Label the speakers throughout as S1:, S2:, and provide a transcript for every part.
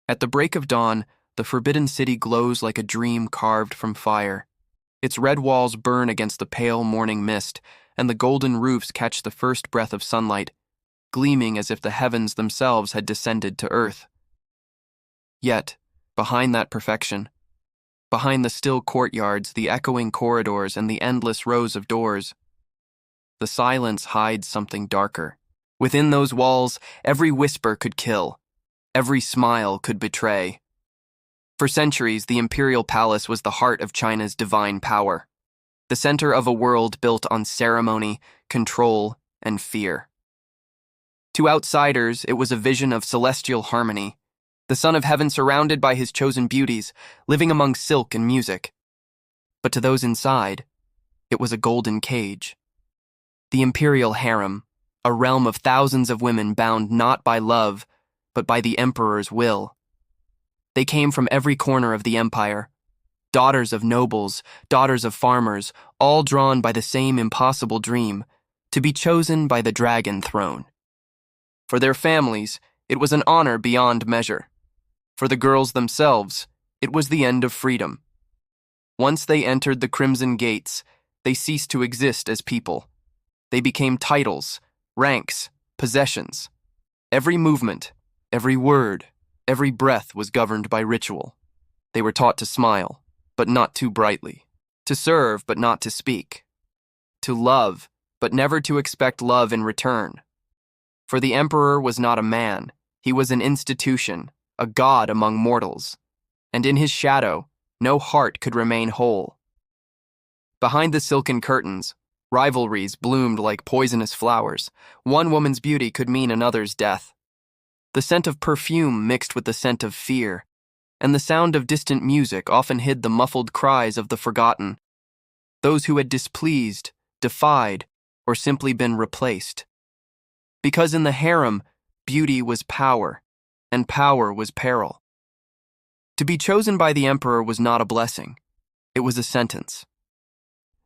S1: At the break of dawn, the Forbidden City glows like a dream carved from fire. Its red walls burn against the pale morning mist, and the golden roofs catch the first breath of sunlight, gleaming as if the heavens themselves had descended to earth. Yet, behind that perfection, behind the still courtyards, the echoing corridors, and the endless rows of doors, the silence hides something darker. Within those walls, every whisper could kill. Every smile could betray. For centuries, the Imperial Palace was the heart of China's divine power, the center of a world built on ceremony, control, and fear. To outsiders, it was a vision of celestial harmony, the Son of Heaven surrounded by his chosen beauties, living among silk and music. But to those inside, it was a golden cage. The Imperial Harem, a realm of thousands of women bound not by love, but by the Emperor's will. They came from every corner of the empire, daughters of nobles, daughters of farmers, all drawn by the same impossible dream, to be chosen by the dragon throne. For their families, it was an honor beyond measure. For the girls themselves, it was the end of freedom. Once they entered the Crimson Gates, they ceased to exist as people. They became titles, ranks, possessions. Every movement, every word, every breath was governed by ritual. They were taught to smile, but not too brightly, to serve, but not to speak, to love, but never to expect love in return. For the Emperor was not a man, he was an institution, a god among mortals, and in his shadow, no heart could remain whole. Behind the silken curtains, rivalries bloomed like poisonous flowers. One woman's beauty could mean another's death. The scent of perfume mixed with the scent of fear, and the sound of distant music often hid the muffled cries of the forgotten, those who had displeased, defied, or simply been replaced. Because in the harem, beauty was power, and power was peril. To be chosen by the Emperor was not a blessing, it was a sentence.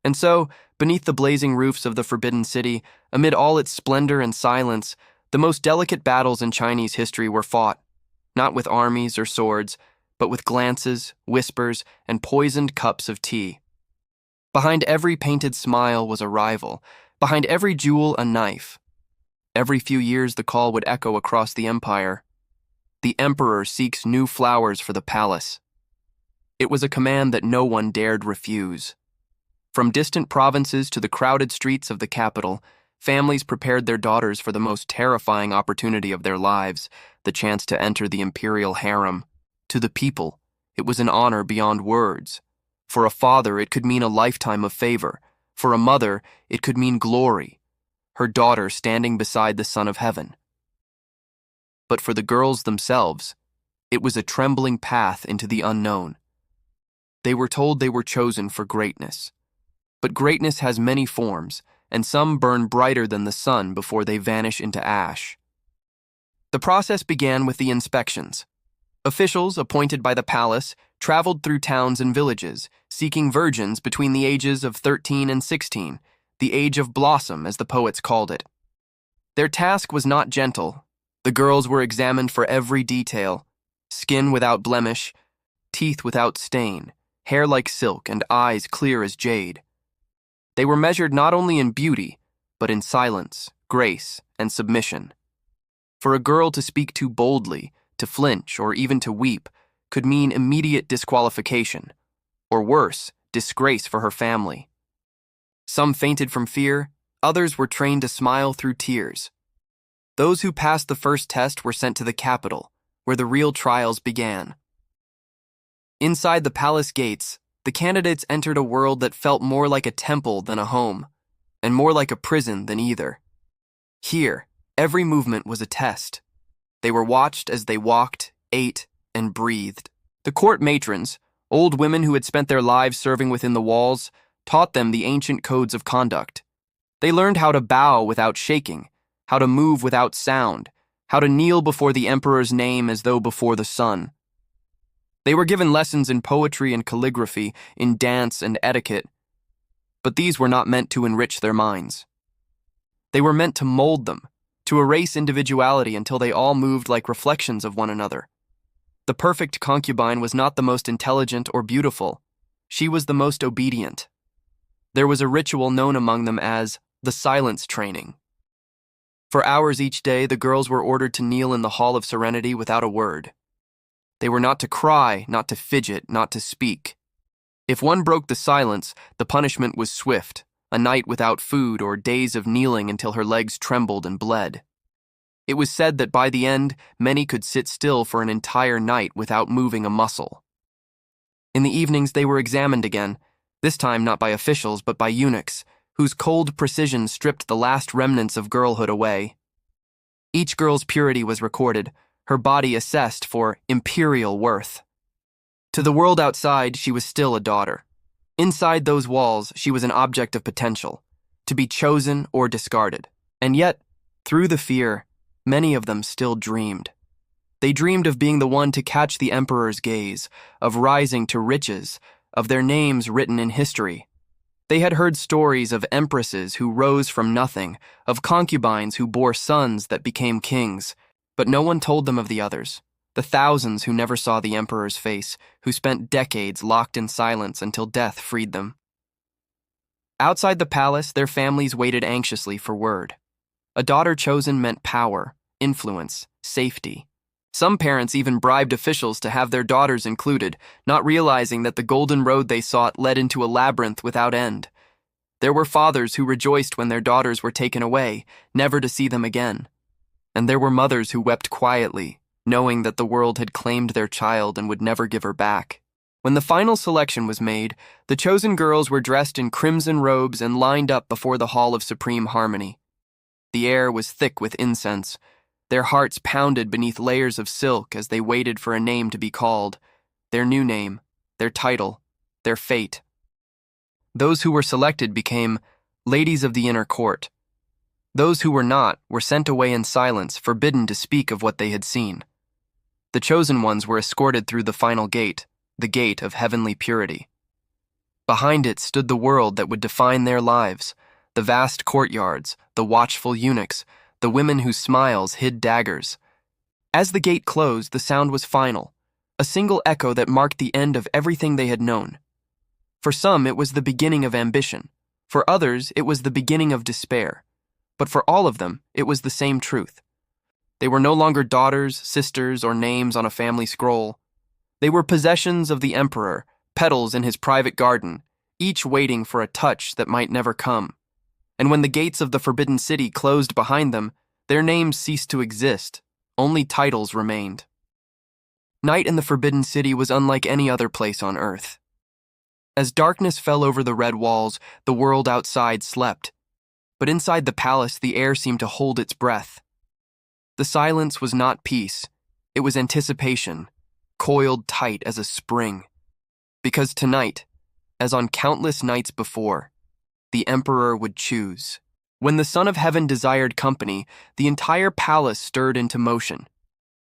S1: And so, beneath the blazing roofs of the Forbidden City, amid all its splendor and silence, the most delicate battles in Chinese history were fought, not with armies or swords, but with glances, whispers, and poisoned cups of tea. Behind every painted smile was a rival, behind every jewel a knife. Every few years the call would echo across the empire. The Emperor seeks new flowers for the palace. It was a command that no one dared refuse. From distant provinces to the crowded streets of the capital, families prepared their daughters for the most terrifying opportunity of their lives, the chance to enter the Imperial Harem. To the people, it was an honor beyond words. For a father, it could mean a lifetime of favor. For a mother, it could mean glory, her daughter standing beside the Son of Heaven. But for the girls themselves, it was a trembling path into the unknown. They were told they were chosen for greatness. But greatness has many forms, and some burn brighter than the sun before they vanish into ash. The process began with the inspections. Officials appointed by the palace traveled through towns and villages, seeking virgins between the ages of 13 and 16, the age of blossom, as the poets called it. Their task was not gentle. The girls were examined for every detail: skin without blemish, teeth without stain, hair like silk, and eyes clear as jade. They were measured not only in beauty, but in silence, grace, and submission. For a girl to speak too boldly, to flinch, or even to weep, could mean immediate disqualification, or worse, disgrace for her family. Some fainted from fear, others were trained to smile through tears. Those who passed the first test were sent to the capital, where the real trials began. Inside the palace gates, the candidates entered a world that felt more like a temple than a home, and more like a prison than either. Here, every movement was a test. They were watched as they walked, ate, and breathed. The court matrons, old women who had spent their lives serving within the walls, taught them the ancient codes of conduct. They learned how to bow without shaking, how to move without sound, how to kneel before the Emperor's name as though before the sun. They were given lessons in poetry and calligraphy, in dance and etiquette, but these were not meant to enrich their minds. They were meant to mold them, to erase individuality until they all moved like reflections of one another. The perfect concubine was not the most intelligent or beautiful. She was the most obedient. There was a ritual known among them as the silence training. For hours each day, the girls were ordered to kneel in the Hall of Serenity without a word. They were not to cry, not to fidget, not to speak. If one broke the silence, the punishment was swift, a night without food or days of kneeling until her legs trembled and bled. It was said that by the end, many could sit still for an entire night without moving a muscle. In the evenings, they were examined again, this time not by officials but by eunuchs, whose cold precision stripped the last remnants of girlhood away. Each girl's purity was recorded, her body assessed for imperial worth. To the world outside, she was still a daughter. Inside those walls, she was an object of potential, to be chosen or discarded. And yet, through the fear, many of them still dreamed. They dreamed of being the one to catch the emperor's gaze, of rising to riches, of their names written in history. They had heard stories of empresses who rose from nothing, of concubines who bore sons that became kings, but no one told them of the others, the thousands who never saw the emperor's face, who spent decades locked in silence until death freed them. Outside the palace, their families waited anxiously for word. A daughter chosen meant power, influence, safety. Some parents even bribed officials to have their daughters included, not realizing that the golden road they sought led into a labyrinth without end. There were fathers who rejoiced when their daughters were taken away, never to see them again. And there were mothers who wept quietly, knowing that the world had claimed their child and would never give her back. When the final selection was made, the chosen girls were dressed in crimson robes and lined up before the Hall of Supreme Harmony. The air was thick with incense. Their hearts pounded beneath layers of silk as they waited for a name to be called, their new name, their title, their fate. Those who were selected became ladies of the inner court. Those who were not were sent away in silence, forbidden to speak of what they had seen. The chosen ones were escorted through the final gate, the gate of heavenly purity. Behind it stood the world that would define their lives, the vast courtyards, the watchful eunuchs, the women whose smiles hid daggers. As the gate closed, the sound was final, a single echo that marked the end of everything they had known. For some, it was the beginning of ambition. For others, it was the beginning of despair. But for all of them, it was the same truth. They were no longer daughters, sisters, or names on a family scroll. They were possessions of the emperor, petals in his private garden, each waiting for a touch that might never come. And when the gates of the Forbidden City closed behind them, their names ceased to exist. Only titles remained. Night in the Forbidden City was unlike any other place on Earth. As darkness fell over the red walls, the world outside slept. But inside the palace, the air seemed to hold its breath. The silence was not peace. It was anticipation, coiled tight as a spring. Because tonight, as on countless nights before, the emperor would choose. When the Son of Heaven desired company, the entire palace stirred into motion.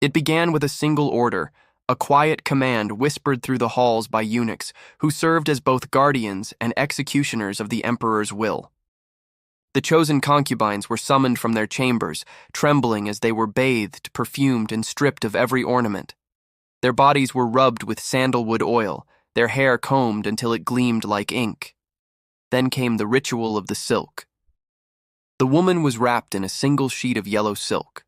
S1: It began with a single order, a quiet command whispered through the halls by eunuchs who served as both guardians and executioners of the emperor's will. The chosen concubines were summoned from their chambers, trembling as they were bathed, perfumed, and stripped of every ornament. Their bodies were rubbed with sandalwood oil, their hair combed until it gleamed like ink. Then came the ritual of the silk. The woman was wrapped in a single sheet of yellow silk,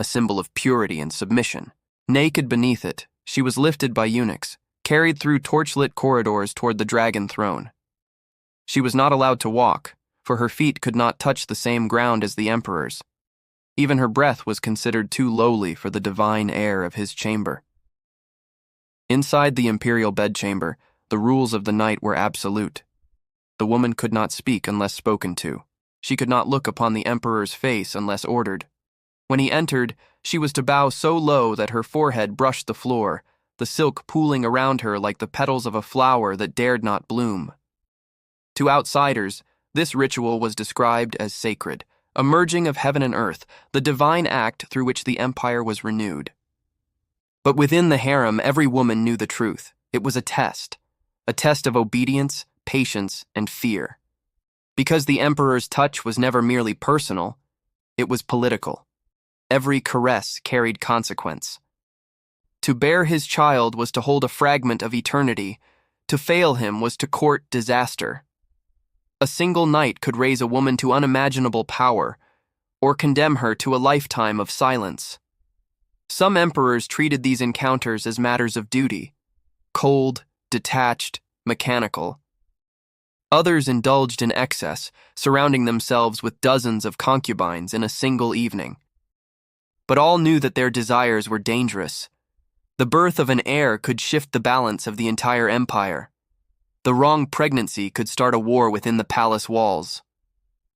S1: a symbol of purity and submission. Naked beneath it, she was lifted by eunuchs, carried through torchlit corridors toward the dragon throne. She was not allowed to walk, for her feet could not touch the same ground as the emperor's. Even her breath was considered too lowly for the divine air of his chamber. Inside the imperial bedchamber, the rules of the night were absolute. The woman could not speak unless spoken to. She could not look upon the emperor's face unless ordered. When he entered, she was to bow so low that her forehead brushed the floor, the silk pooling around her like the petals of a flower that dared not bloom. To outsiders, this ritual was described as sacred, a merging of heaven and earth, the divine act through which the empire was renewed. But within the harem, every woman knew the truth. It was a test of obedience, patience, and fear. Because the emperor's touch was never merely personal, it was political. Every caress carried consequence. To bear his child was to hold a fragment of eternity. To fail him was to court disaster. A single night could raise a woman to unimaginable power, or condemn her to a lifetime of silence. Some emperors treated these encounters as matters of duty, cold, detached, mechanical. Others indulged in excess, surrounding themselves with dozens of concubines in a single evening. But all knew that their desires were dangerous. The birth of an heir could shift the balance of the entire empire. The wrong pregnancy could start a war within the palace walls.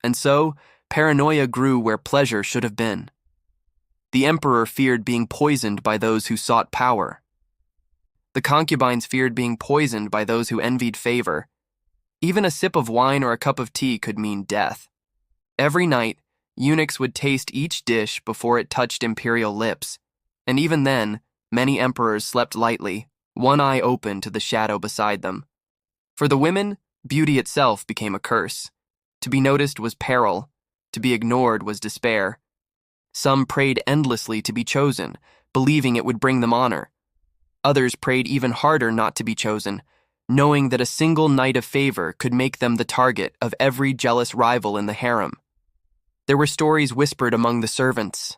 S1: And so, paranoia grew where pleasure should have been. The emperor feared being poisoned by those who sought power. The concubines feared being poisoned by those who envied favor. Even a sip of wine or a cup of tea could mean death. Every night, eunuchs would taste each dish before it touched imperial lips, and even then, many emperors slept lightly, one eye open to the shadow beside them. For the women, beauty itself became a curse. To be noticed was peril. To be ignored was despair. Some prayed endlessly to be chosen, believing it would bring them honor. Others prayed even harder not to be chosen, knowing that a single night of favor could make them the target of every jealous rival in the harem. There were stories whispered among the servants,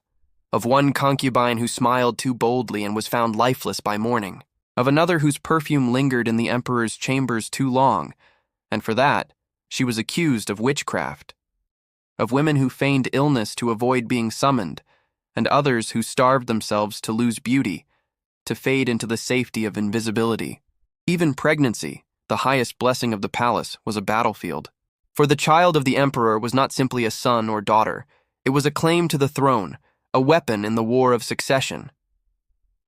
S1: of one concubine who smiled too boldly and was found lifeless by morning, of another whose perfume lingered in the emperor's chambers too long, and for that, she was accused of witchcraft, of women who feigned illness to avoid being summoned, and others who starved themselves to lose beauty, to fade into the safety of invisibility. Even pregnancy, the highest blessing of the palace, was a battlefield. For the child of the emperor was not simply a son or daughter, it was a claim to the throne, a weapon in the war of succession.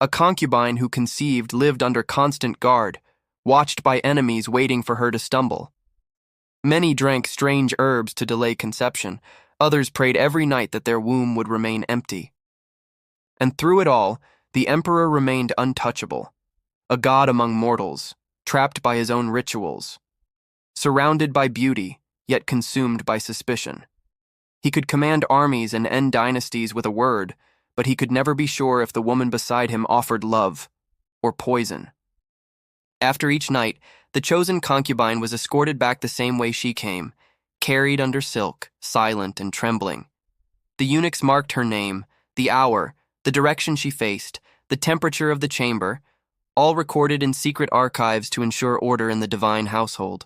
S1: A concubine who conceived lived under constant guard, watched by enemies waiting for her to stumble. Many drank strange herbs to delay conception, others prayed every night that their womb would remain empty. And through it all, the emperor remained untouchable, a god among mortals, trapped by his own rituals, surrounded by beauty, yet consumed by suspicion. He could command armies and end dynasties with a word, but he could never be sure if the woman beside him offered love or poison. After each night, the chosen concubine was escorted back the same way she came, carried under silk, silent and trembling. The eunuchs marked her name, the hour, the direction she faced, the temperature of the chamber, all recorded in secret archives to ensure order in the divine household.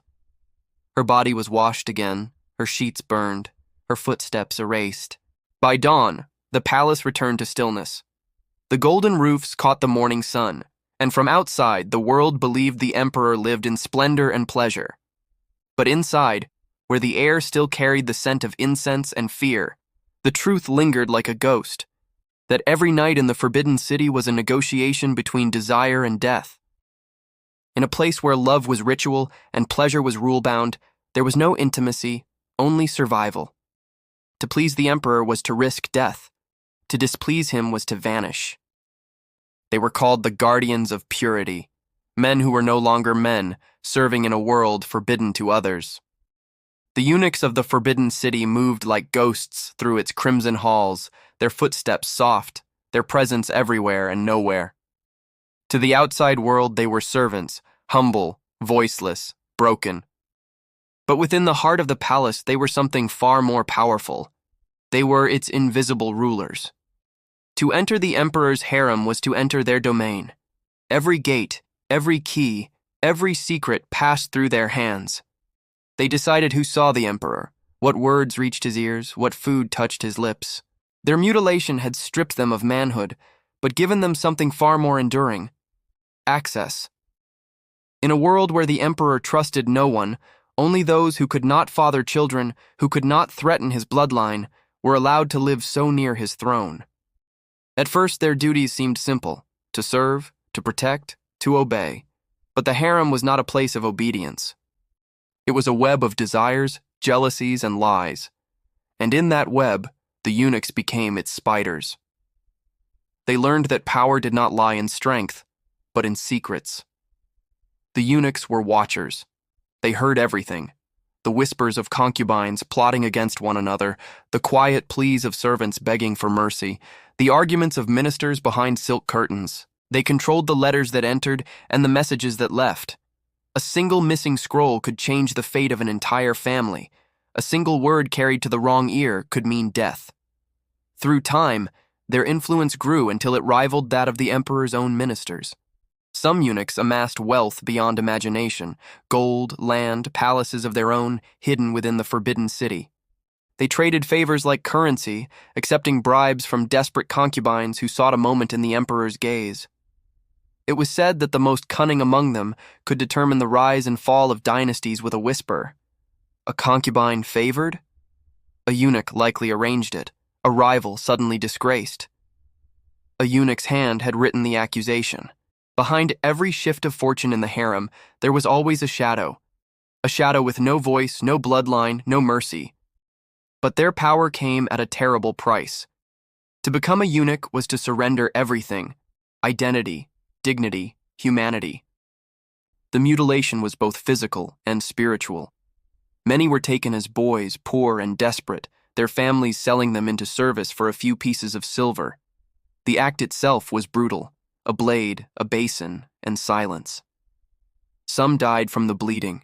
S1: Her body was washed again, her sheets burned, her footsteps erased. By dawn, the palace returned to stillness. The golden roofs caught the morning sun, and from outside the world believed the emperor lived in splendor and pleasure. But inside, where the air still carried the scent of incense and fear, the truth lingered like a ghost, that every night in the Forbidden City was a negotiation between desire and death. In a place where love was ritual and pleasure was rule-bound, there was no intimacy, only survival. To please the emperor was to risk death. To displease him was to vanish. They were called the guardians of purity, men who were no longer men, serving in a world forbidden to others. The eunuchs of the Forbidden City moved like ghosts through its crimson halls, their footsteps soft, their presence everywhere and nowhere. To the outside world they were servants, humble, voiceless, broken. But within the heart of the palace they were something far more powerful. They were its invisible rulers. To enter the emperor's harem was to enter their domain. Every gate, every key, every secret passed through their hands. They decided who saw the emperor, what words reached his ears, what food touched his lips. Their mutilation had stripped them of manhood, but given them something far more enduring: access. In a world where the emperor trusted no one, only those who could not father children, who could not threaten his bloodline, were allowed to live so near his throne. At first their duties seemed simple: to serve, to protect, to obey. But the harem was not a place of obedience. It was a web of desires, jealousies, and lies. And in that web, the eunuchs became its spiders. They learned that power did not lie in strength, but in secrets. The eunuchs were watchers. They heard everything: the whispers of concubines plotting against one another, the quiet pleas of servants begging for mercy, the arguments of ministers behind silk curtains, They controlled the letters that entered and the messages that left. A single missing scroll could change the fate of an entire family. A single word carried to the wrong ear could mean death. Through time, their influence grew until it rivaled that of the emperor's own ministers. Some eunuchs amassed wealth beyond imagination, gold, land, palaces of their own hidden within the forbidden city. They traded favors like currency, accepting bribes from desperate concubines who sought a moment in the emperor's gaze. It was said that the most cunning among them could determine the rise and fall of dynasties with a whisper. A concubine favored? A eunuch likely arranged it, a rival suddenly disgraced. A eunuch's hand had written the accusation. Behind every shift of fortune in the harem, there was always a shadow with no voice, no bloodline, no mercy. But their power came at a terrible price. To become a eunuch was to surrender everything: identity, dignity, humanity. The mutilation was both physical and spiritual. Many were taken as boys, poor and desperate, their families selling them into service for a few pieces of silver. The act itself was brutal: a blade, a basin, and silence. Some died from the bleeding.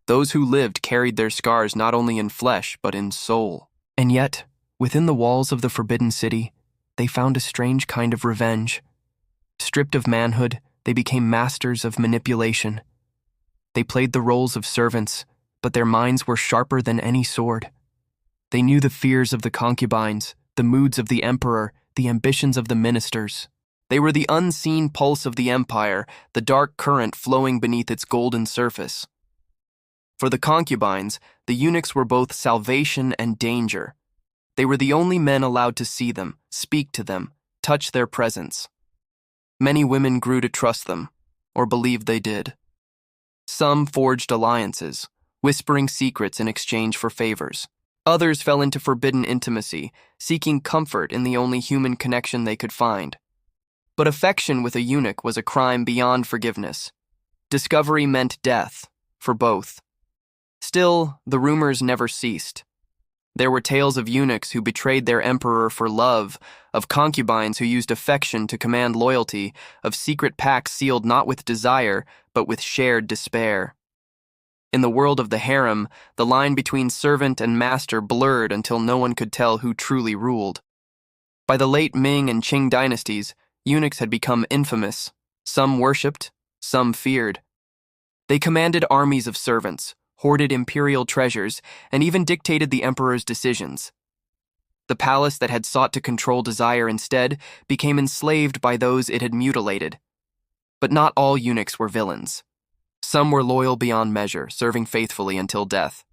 S1: Those who lived carried their scars not only in flesh, but in soul. And yet, within the walls of the Forbidden City, they found a strange kind of revenge. Stripped of manhood, they became masters of manipulation. They played the roles of servants, but their minds were sharper than any sword. They knew the fears of the concubines, the moods of the emperor, the ambitions of the ministers. They were the unseen pulse of the empire, the dark current flowing beneath its golden surface. For the concubines, the eunuchs were both salvation and danger. They were the only men allowed to see them, speak to them, touch their presence. Many women grew to trust them, or believed they did. Some forged alliances, whispering secrets in exchange for favors. Others fell into forbidden intimacy, seeking comfort in the only human connection they could find. But affection with a eunuch was a crime beyond forgiveness. Discovery meant death, for both. Still, the rumors never ceased. There were tales of eunuchs who betrayed their emperor for love, of concubines who used affection to command loyalty, of secret pacts sealed not with desire, but with shared despair. In the world of the harem, the line between servant and master blurred until no one could tell who truly ruled. By the late Ming and Qing dynasties, eunuchs had become infamous. Some worshipped, some feared. They commanded armies of servants, hoarded imperial treasures, and even dictated the emperor's decisions. The palace that had sought to control desire instead became enslaved by those it had mutilated. But not all eunuchs were villains. Some were loyal beyond measure, serving faithfully until death.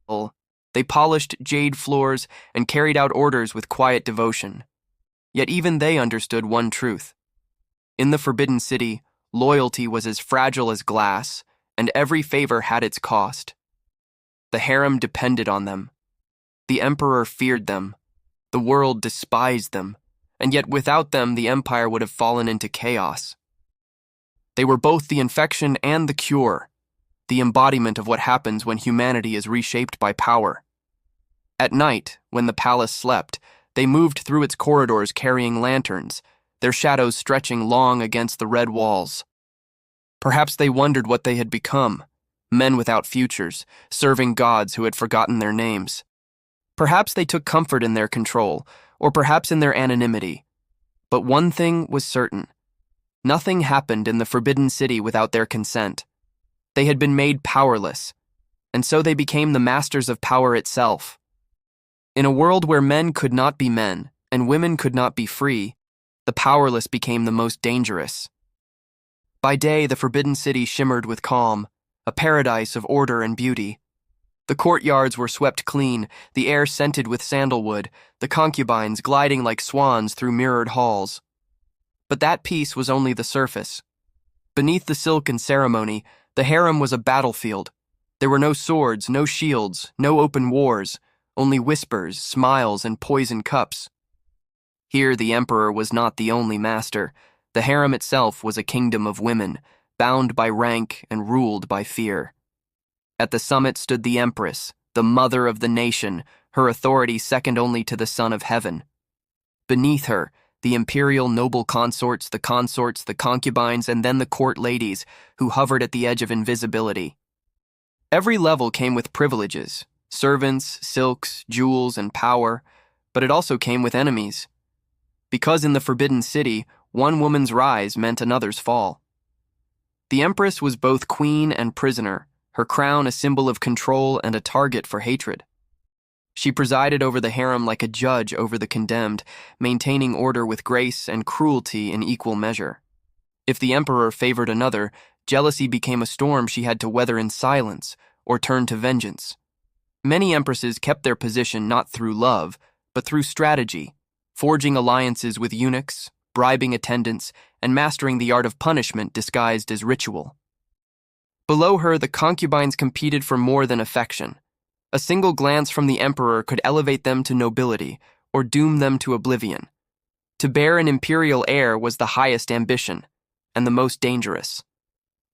S1: They polished jade floors and carried out orders with quiet devotion. Yet even they understood one truth. In the Forbidden City, loyalty was as fragile as glass, and every favor had its cost. The harem depended on them. The emperor feared them. The world despised them, and yet without them the empire would have fallen into chaos. They were both the infection and the cure, the embodiment of what happens when humanity is reshaped by power. At night, when the palace slept, they moved through its corridors carrying lanterns, their shadows stretching long against the red walls. Perhaps they wondered what they had become, men without futures, serving gods who had forgotten their names. Perhaps they took comfort in their control, or perhaps in their anonymity. But one thing was certain. Nothing happened in the Forbidden City without their consent. They had been made powerless, and so they became the masters of power itself. In a world where men could not be men, and women could not be free, the powerless became the most dangerous. By day, the Forbidden City shimmered with calm, a paradise of order and beauty. The courtyards were swept clean, the air scented with sandalwood, the concubines gliding like swans through mirrored halls. But that peace was only the surface. Beneath the silk and ceremony, the harem was a battlefield. There were no swords, no shields, no open wars, only whispers, smiles, and poisoned cups. Here the emperor was not the only master. The harem itself was a kingdom of women, bound by rank and ruled by fear. At the summit stood the empress, the mother of the nation, her authority second only to the Son of Heaven. Beneath her, the imperial noble consorts, the concubines, and then the court ladies who hovered at the edge of invisibility. Every level came with privileges, servants, silks, jewels, and power, but it also came with enemies. Because in the Forbidden City, one woman's rise meant another's fall. The Empress was both queen and prisoner, her crown a symbol of control and a target for hatred. She presided over the harem like a judge over the condemned, maintaining order with grace and cruelty in equal measure. If the emperor favored another, jealousy became a storm she had to weather in silence or turn to vengeance. Many empresses kept their position not through love, but through strategy, forging alliances with eunuchs, bribing attendants, and mastering the art of punishment disguised as ritual. Below her, the concubines competed for more than affection. A single glance from the emperor could elevate them to nobility or doom them to oblivion. To bear an imperial heir was the highest ambition, and the most dangerous.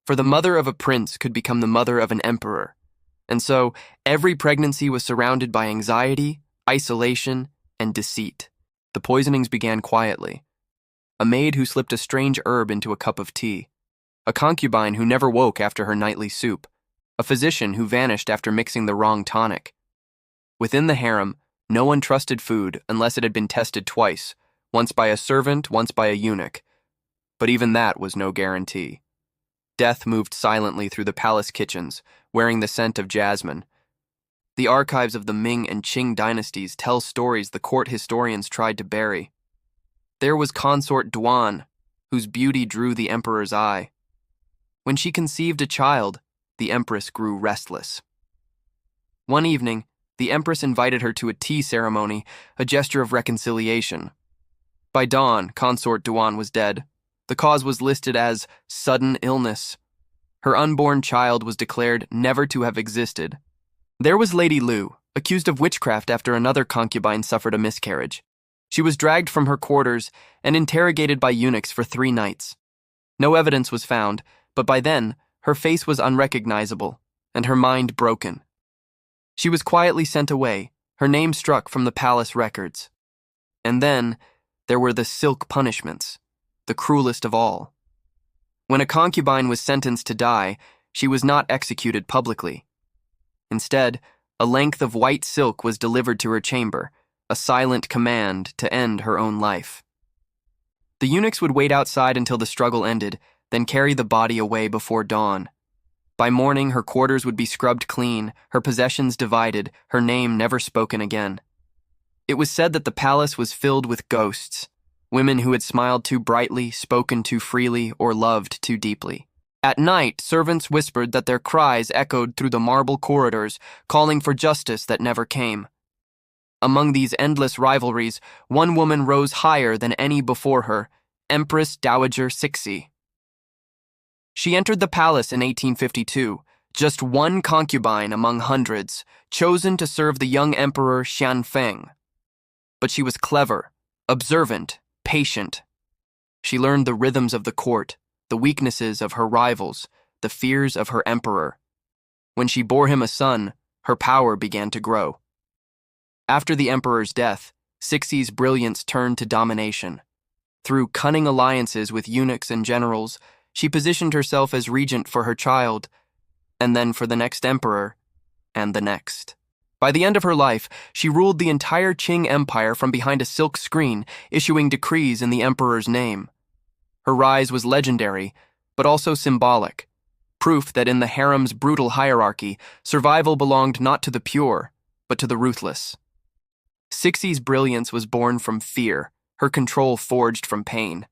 S1: For the mother of a prince could become the mother of an emperor, and so every pregnancy was surrounded by anxiety, isolation, and deceit. The poisonings began quietly. A maid who slipped a strange herb into a cup of tea, a concubine who never woke after her nightly soup, a physician who vanished after mixing the wrong tonic. Within the harem, no one trusted food unless it had been tested twice, once by a servant, once by a eunuch. But even that was no guarantee. Death moved silently through the palace kitchens, wearing the scent of jasmine. The archives of the Ming and Qing dynasties tell stories the court historians tried to bury. There was consort Duan, whose beauty drew the emperor's eye. When she conceived a child, the empress grew restless. One evening, the empress invited her to a tea ceremony, a gesture of reconciliation. By dawn, consort Duan was dead. The cause was listed as sudden illness. Her unborn child was declared never to have existed. There was Lady Lu, accused of witchcraft after another concubine suffered a miscarriage. She was dragged from her quarters and interrogated by eunuchs for 3 nights. No evidence was found, but by then, her face was unrecognizable, and her mind broken. She was quietly sent away, her name struck from the palace records. And then, there were the silk punishments, the cruelest of all. When a concubine was sentenced to die, she was not executed publicly. Instead, a length of white silk was delivered to her chamber, a silent command to end her own life. The eunuchs would wait outside until the struggle ended, then carry the body away before dawn. By morning, her quarters would be scrubbed clean, her possessions divided, her name never spoken again. It was said that the palace was filled with ghosts, women who had smiled too brightly, spoken too freely, or loved too deeply. At night, servants whispered that their cries echoed through the marble corridors, calling for justice that never came. Among these endless rivalries, one woman rose higher than any before her, Empress Dowager Cixi. She entered the palace in 1852, just one concubine among hundreds, chosen to serve the young emperor Xianfeng. But she was clever, observant, patient. She learned the rhythms of the court, the weaknesses of her rivals, the fears of her emperor. When she bore him a son, her power began to grow. After the emperor's death, Cixi's brilliance turned to domination. Through cunning alliances with eunuchs and generals, she positioned herself as regent for her child, and then for the next emperor, and the next. By the end of her life, she ruled the entire Qing Empire from behind a silk screen, issuing decrees in the emperor's name. Her rise was legendary, but also symbolic, proof that in the harem's brutal hierarchy, survival belonged not to the pure, but to the ruthless. Cixi's brilliance was born from fear, her control forged from pain.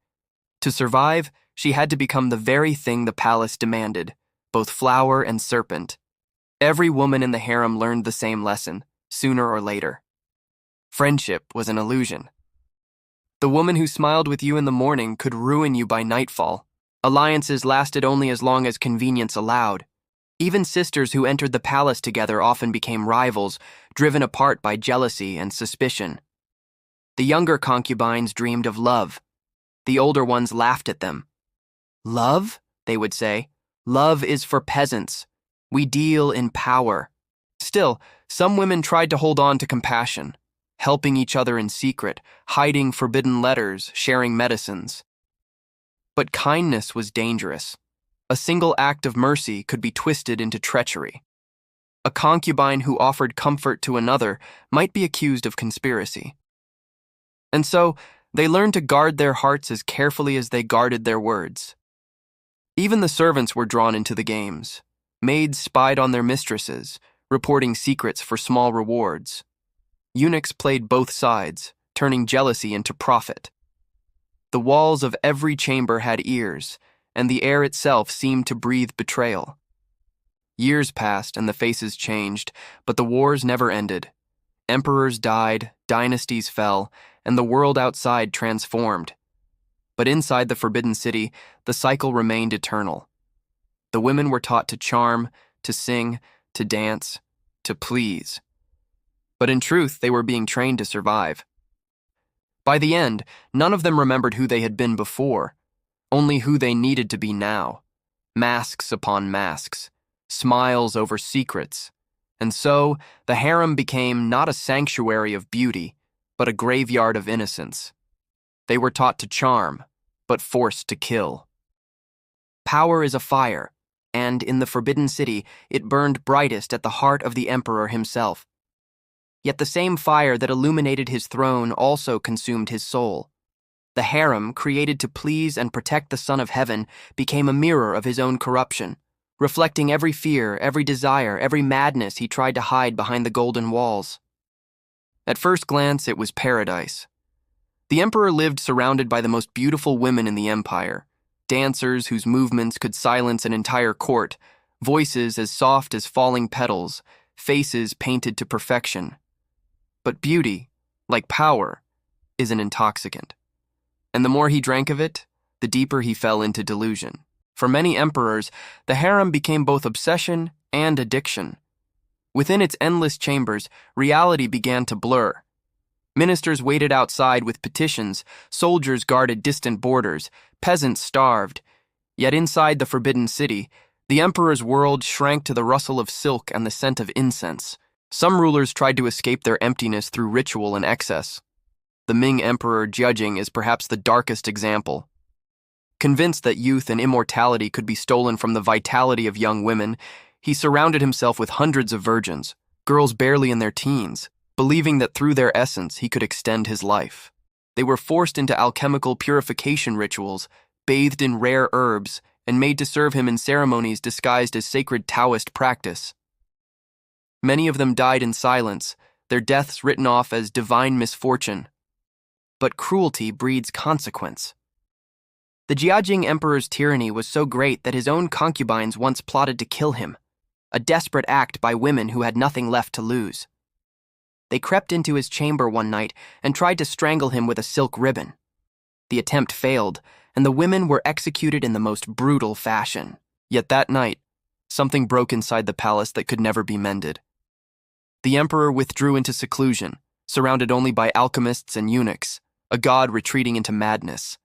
S1: To survive, she had to become the very thing the palace demanded, both flower and serpent. Every woman in the harem learned the same lesson, sooner or later. Friendship was an illusion. The woman who smiled with you in the morning could ruin you by nightfall. Alliances lasted only as long as convenience allowed. Even sisters who entered the palace together often became rivals, driven apart by jealousy and suspicion. The younger concubines dreamed of love. The older ones laughed at them. "Love?" they would say. "Love is for peasants. We deal in power." Still, some women tried to hold on to compassion. helping each other in secret, hiding forbidden letters, sharing medicines. But kindness was dangerous. A single act of mercy could be twisted into treachery. A concubine who offered comfort to another might be accused of conspiracy. And so, they learned to guard their hearts as carefully as they guarded their words. Even the servants were drawn into the games. Maids spied on their mistresses, reporting secrets for small rewards. Eunuchs played both sides, turning jealousy into profit. The walls of every chamber had ears, and the air itself seemed to breathe betrayal. Years passed and the faces changed, but the wars never ended. Emperors died, dynasties fell, and the world outside transformed. But inside the Forbidden City, the cycle remained eternal. The women were taught to charm, to sing, to dance, to please. But in truth, they were being trained to survive. By the end, none of them remembered who they had been before, only who they needed to be now. Masks upon masks, smiles over secrets. And so, the harem became not a sanctuary of beauty, but a graveyard of innocence. They were taught to charm, but forced to kill. Power is a fire, and in the Forbidden City, it burned brightest at the heart of the emperor himself. Yet the same fire that illuminated his throne also consumed his soul. The harem, created to please and protect the Son of Heaven, became a mirror of his own corruption, reflecting every fear, every desire, every madness he tried to hide behind the golden walls. At first glance, it was paradise. The emperor lived surrounded by the most beautiful women in the empire, dancers whose movements could silence an entire court, voices as soft as falling petals, faces painted to perfection. But beauty, like power, is an intoxicant. And the more he drank of it, the deeper he fell into delusion. For many emperors, the harem became both obsession and addiction. Within its endless chambers, reality began to blur. Ministers waited outside with petitions, soldiers guarded distant borders, peasants starved. Yet inside the Forbidden City, the emperor's world shrank to the rustle of silk and the scent of incense. Some rulers tried to escape their emptiness through ritual and excess. The Ming emperor Judging is perhaps the darkest example. Convinced that youth and immortality could be stolen from the vitality of young women, he surrounded himself with hundreds of virgins, girls barely in their teens, believing that through their essence he could extend his life. They were forced into alchemical purification rituals, bathed in rare herbs, and made to serve him in ceremonies disguised as sacred Taoist practice. Many of them died in silence, their deaths written off as divine misfortune. But cruelty breeds consequence. The Jiajing emperor's tyranny was so great that his own concubines once plotted to kill him, a desperate act by women who had nothing left to lose. They crept into his chamber one night and tried to strangle him with a silk ribbon. The attempt failed, and the women were executed in the most brutal fashion. Yet that night, something broke inside the palace that could never be mended. The emperor withdrew into seclusion, surrounded only by alchemists and eunuchs, a god retreating into madness.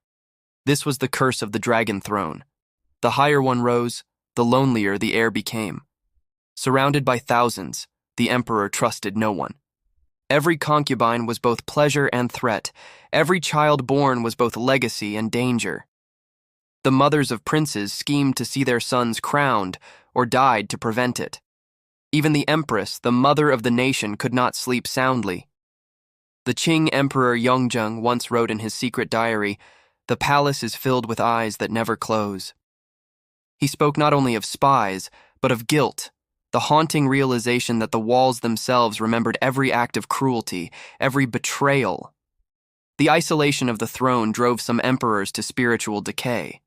S1: This was the curse of the dragon throne. The higher one rose, the lonelier the air became. Surrounded by thousands, the emperor trusted no one. Every concubine was both pleasure and threat. Every child born was both legacy and danger. The mothers of princes schemed to see their sons crowned or died to prevent it. Even the empress, the mother of the nation, could not sleep soundly. The Qing Emperor Yongjung once wrote in his secret diary, "The palace is filled with eyes that never close." He spoke not only of spies, but of guilt, the haunting realization that the walls themselves remembered every act of cruelty, every betrayal. The isolation of the throne drove some emperors to spiritual decay.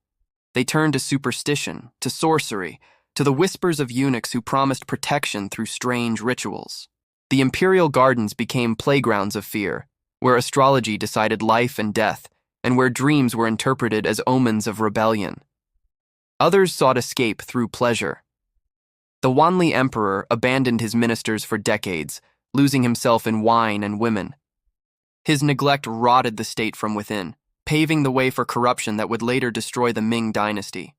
S1: They turned to superstition, to sorcery, to the whispers of eunuchs who promised protection through strange rituals. The imperial gardens became playgrounds of fear, where astrology decided life and death, and where dreams were interpreted as omens of rebellion. Others sought escape through pleasure. The Wanli emperor abandoned his ministers for decades, losing himself in wine and women. His neglect rotted the state from within, paving the way for corruption that would later destroy the Ming dynasty.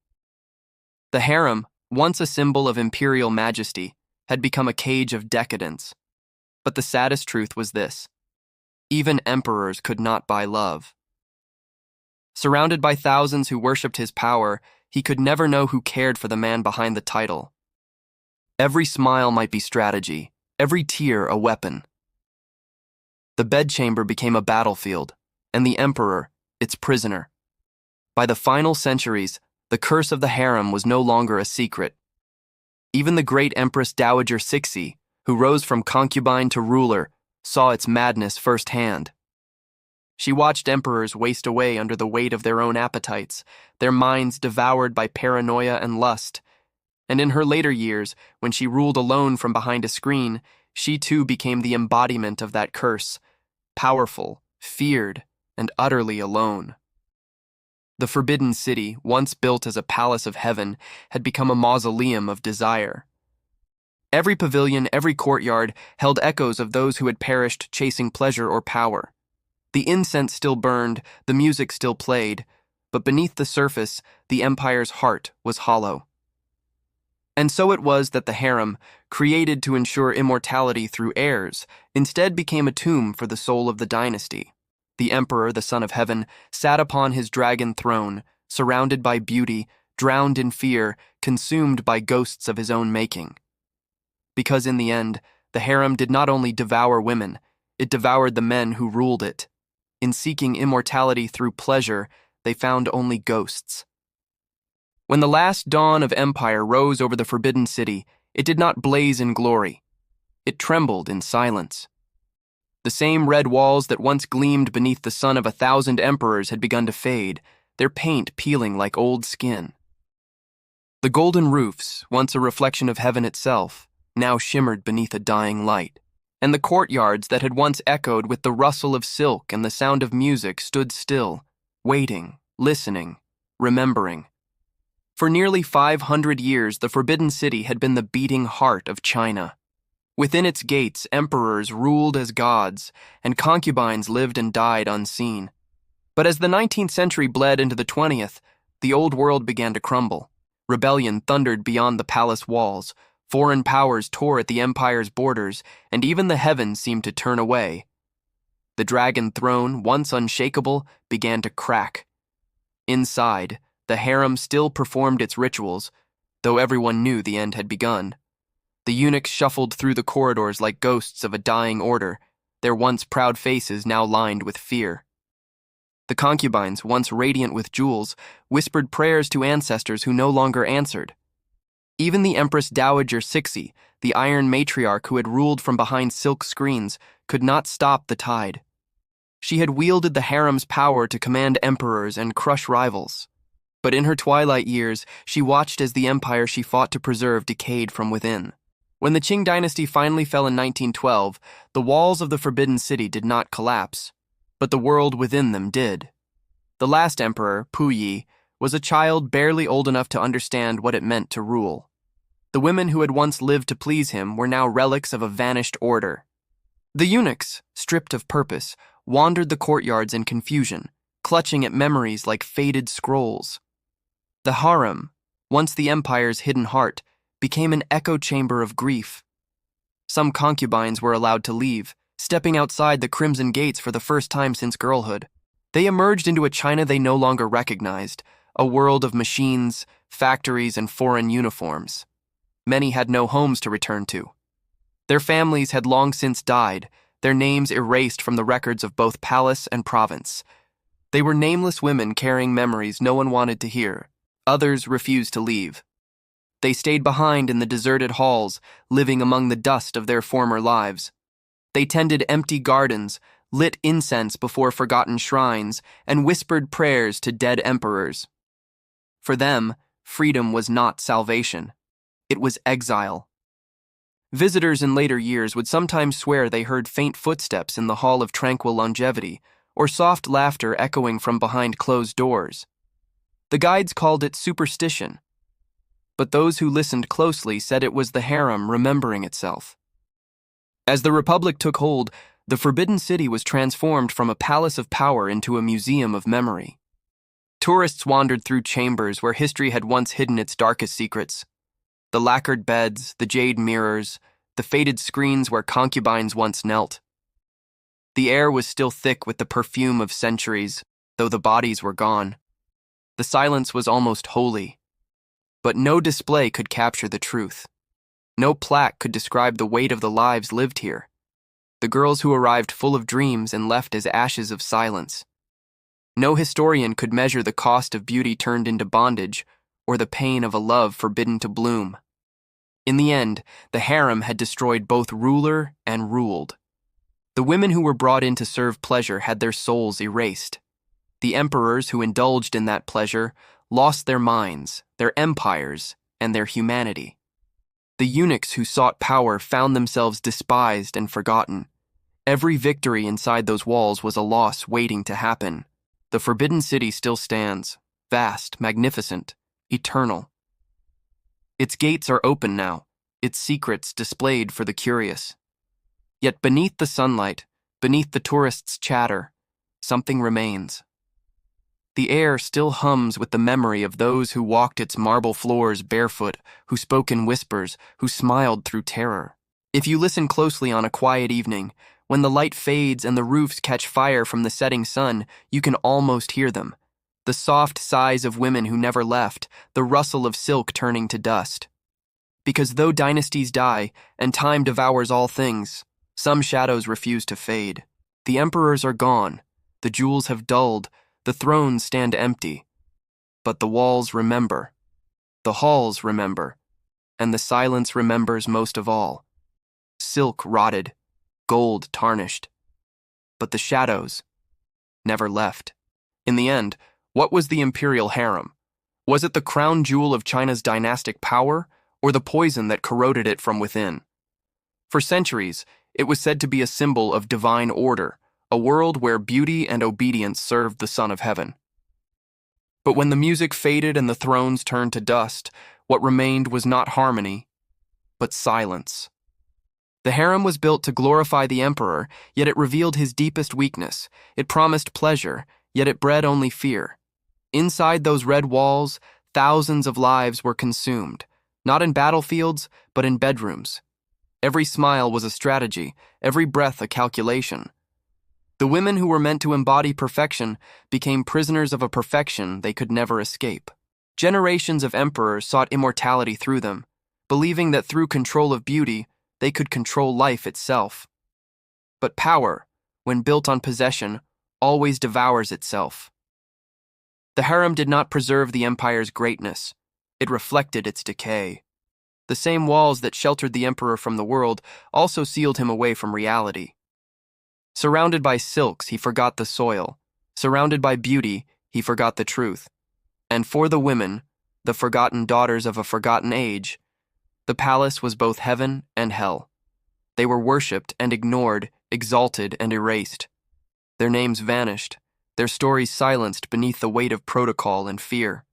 S1: The harem, once a symbol of imperial majesty, had become a cage of decadence. But the saddest truth was this: Even emperors could not buy love. Surrounded by thousands who worshipped his power, he could never know who cared for the man behind the title. Every smile might be strategy, every tear a weapon. The bedchamber became a battlefield, and the emperor, its prisoner. By the final centuries, the curse of the harem was no longer a secret. Even the great Empress Dowager Cixi, who rose from concubine to ruler, saw its madness firsthand. She watched emperors waste away under the weight of their own appetites, their minds devoured by paranoia and lust. And in her later years, when she ruled alone from behind a screen, she too became the embodiment of that curse, powerful, feared, and utterly alone. The Forbidden City, once built as a palace of heaven, had become a mausoleum of desire. Every pavilion, every courtyard held echoes of those who had perished chasing pleasure or power. The incense still burned, the music still played, but beneath the surface, the empire's heart was hollow. And so it was that the harem, created to ensure immortality through heirs, instead became a tomb for the soul of the dynasty. The emperor, the son of heaven, sat upon his dragon throne, surrounded by beauty, drowned in fear, consumed by ghosts of his own making. Because in the end, the harem did not only devour women, it devoured the men who ruled it. In seeking immortality through pleasure, they found only ghosts. When the last dawn of empire rose over the Forbidden City, it did not blaze in glory. It trembled in silence. The same red walls that once gleamed beneath the sun of 1,000 emperors had begun to fade, their paint peeling like old skin. The golden roofs, once a reflection of heaven itself, now shimmered beneath a dying light. And the courtyards that had once echoed with the rustle of silk and the sound of music stood still, waiting, listening, remembering. For nearly 500 years, the Forbidden City had been the beating heart of China. Within its gates, emperors ruled as gods, and concubines lived and died unseen. But as the 19th century bled into the 20th, the old world began to crumble. Rebellion thundered beyond the palace walls. Foreign powers tore at the empire's borders, and even the heavens seemed to turn away. The dragon throne, once unshakable, began to crack. Inside, the harem still performed its rituals, though everyone knew the end had begun. The eunuchs shuffled through the corridors like ghosts of a dying order, their once proud faces now lined with fear. The concubines, once radiant with jewels, whispered prayers to ancestors who no longer answered. Even the Empress Dowager Cixi, the iron matriarch who had ruled from behind silk screens, could not stop the tide. She had wielded the harem's power to command emperors and crush rivals. But in her twilight years, she watched as the empire she fought to preserve decayed from within. When the Qing dynasty finally fell in 1912, the walls of the Forbidden City did not collapse, but the world within them did. The last emperor, Puyi, was a child barely old enough to understand what it meant to rule. The women who had once lived to please him were now relics of a vanished order. The eunuchs, stripped of purpose, wandered the courtyards in confusion, clutching at memories like faded scrolls. The harem, once the empire's hidden heart, became an echo chamber of grief. Some concubines were allowed to leave, stepping outside the crimson gates for the first time since girlhood. They emerged into a China they no longer recognized, a world of machines, factories, and foreign uniforms. Many had no homes to return to. Their families had long since died, their names erased from the records of both palace and province. They were nameless women carrying memories no one wanted to hear. Others refused to leave. They stayed behind in the deserted halls, living among the dust of their former lives. They tended empty gardens, lit incense before forgotten shrines, and whispered prayers to dead emperors. For them, freedom was not salvation. It was exile. Visitors in later years would sometimes swear they heard faint footsteps in the Hall of Tranquil Longevity, or soft laughter echoing from behind closed doors. The guides called it superstition, but those who listened closely said it was the harem remembering itself. As the Republic took hold, the Forbidden City was transformed from a palace of power into a museum of memory. Tourists wandered through chambers where history had once hidden its darkest secrets. The lacquered beds, the jade mirrors, the faded screens where concubines once knelt. The air was still thick with the perfume of centuries, though the bodies were gone. The silence was almost holy. But no display could capture the truth. No plaque could describe the weight of the lives lived here. The girls who arrived full of dreams and left as ashes of silence. No historian could measure the cost of beauty turned into bondage or the pain of a love forbidden to bloom. In the end, the harem had destroyed both ruler and ruled. The women who were brought in to serve pleasure had their souls erased. The emperors who indulged in that pleasure lost their minds, their empires, and their humanity. The eunuchs who sought power found themselves despised and forgotten. Every victory inside those walls was a loss waiting to happen. The Forbidden City still stands, vast, magnificent, eternal. Its gates are open now, its secrets displayed for the curious. Yet beneath the sunlight, beneath the tourists' chatter, something remains. The air still hums with the memory of those who walked its marble floors barefoot, who spoke in whispers, who smiled through terror. If you listen closely on a quiet evening, when the light fades and the roofs catch fire from the setting sun, you can almost hear them. The soft sighs of women who never left, the rustle of silk turning to dust. Because though dynasties die and time devours all things, some shadows refuse to fade. The emperors are gone, the jewels have dulled, the thrones stand empty. But the walls remember, the halls remember, and the silence remembers most of all. Silk rotted, gold tarnished. But the shadows never left. In the end, what was the Imperial Harem? Was it the crown jewel of China's dynastic power, or the poison that corroded it from within? For centuries, it was said to be a symbol of divine order, a world where beauty and obedience served the Son of Heaven. But when the music faded and the thrones turned to dust, what remained was not harmony, but silence. The harem was built to glorify the emperor, yet it revealed his deepest weakness. It promised pleasure, yet it bred only fear. Inside those red walls, thousands of lives were consumed, not in battlefields, but in bedrooms. Every smile was a strategy, every breath a calculation. The women who were meant to embody perfection became prisoners of a perfection they could never escape. Generations of emperors sought immortality through them, believing that through control of beauty, they could control life itself. But power, when built on possession, always devours itself. The harem did not preserve the empire's greatness. It reflected its decay. The same walls that sheltered the emperor from the world also sealed him away from reality. Surrounded by silks, he forgot the soil. Surrounded by beauty, he forgot the truth. And for the women, the forgotten daughters of a forgotten age, the palace was both heaven and hell. They were worshipped and ignored, exalted and erased. Their names vanished, their stories silenced beneath the weight of protocol and fear.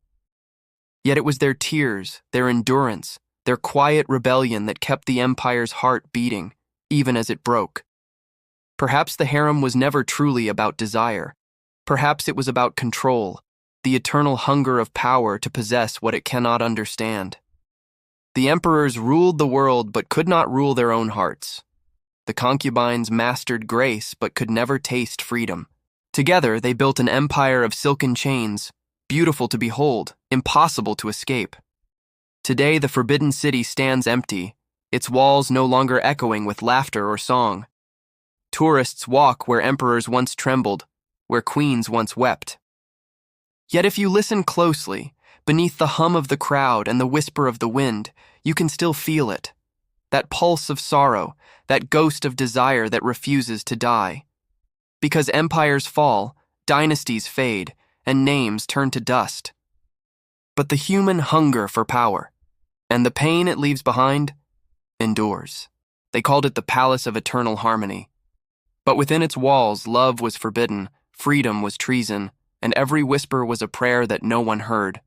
S1: Yet it was their tears, their endurance, their quiet rebellion that kept the empire's heart beating, even as it broke. Perhaps the harem was never truly about desire. Perhaps it was about control, the eternal hunger of power to possess what it cannot understand. The emperors ruled the world but could not rule their own hearts. The concubines mastered grace but could never taste freedom. Together, they built an empire of silken chains, beautiful to behold, impossible to escape. Today, the Forbidden City stands empty, its walls no longer echoing with laughter or song. Tourists walk where emperors once trembled, where queens once wept. Yet if you listen closely, beneath the hum of the crowd and the whisper of the wind, you can still feel it. That pulse of sorrow, that ghost of desire that refuses to die. Because empires fall, dynasties fade, and names turn to dust. But the human hunger for power, and the pain it leaves behind, endures. They called it the Palace of Eternal Harmony. But within its walls, love was forbidden, freedom was treason, and every whisper was a prayer that no one heard.